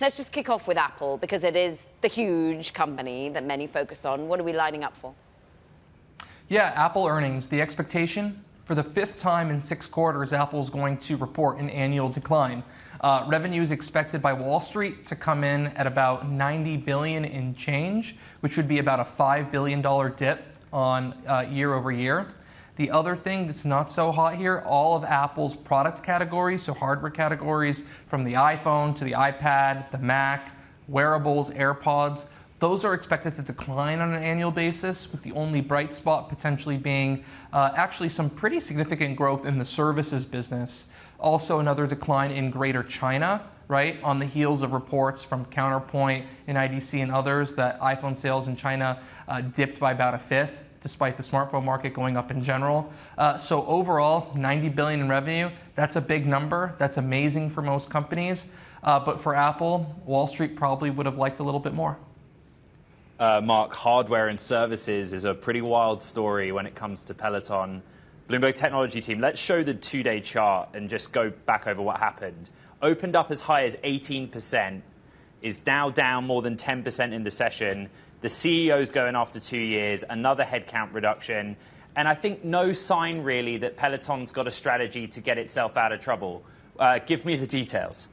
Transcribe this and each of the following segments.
Let's just kick off with Apple, because it is the huge company that many focus on. What are we lining up for? Yeah, Apple earnings. The expectation for the fifth time in 6 quarters, Apple is going to report an annual decline. Revenue is expected by Wall Street to come in at about $90 billion in change, which would be about a $5 billion dip on year over year. The other thing that's not so hot here, all of Apple's product categories, so hardware categories from the iPhone to the iPad, the Mac, wearables, AirPods, those are expected to decline on an annual basis, with the only bright spot potentially being actually some pretty significant growth in the services business. Also another decline in Greater China, right, on the heels of reports from Counterpoint and IDC and others that iPhone sales in China dipped by about a fifth, despite the smartphone market going up in general. So overall, $90 billion in revenue, that's a big number. That's amazing for most companies. But for Apple, Wall Street probably would have liked a little bit more. Mark, hardware and services is a pretty wild story when it comes to Peloton. Bloomberg Technology team, let's show the 2-day chart and just go back over what happened. Opened up as high as 18%, is now down more than 10% in the session. The CEO's going after 2 years, another headcount reduction, and I think no sign really that Peloton's got a strategy to get itself out of trouble. Give me the details.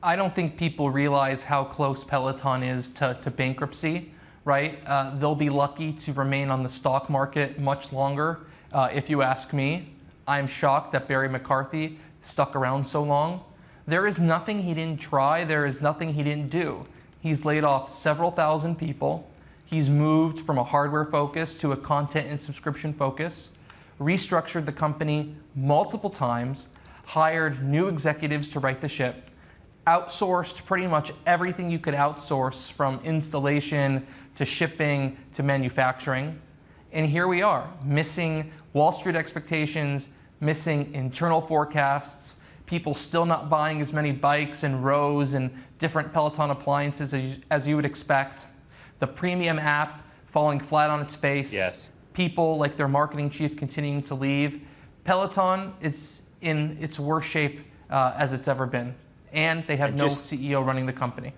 I don't think people realize how close Peloton is to bankruptcy, right? They'll be lucky to remain on the stock market much longer, if you ask me. I'm shocked that Barry McCarthy stuck around so long. There is nothing he didn't try. There is nothing he didn't do. He's laid off several thousand people. He's moved from a hardware focus to a content and subscription focus, restructured the company multiple times, hired new executives to right the ship, outsourced pretty much everything you could outsource, from installation to shipping to manufacturing. And here we are, missing Wall Street expectations, missing internal forecasts, people still not buying as many bikes and rows and different Peloton appliances as you would expect. The premium app falling flat on its face. Yes. People like their marketing chief continuing to leave. Peloton is in its worst shape as it's ever been. And they have no CEO running the company.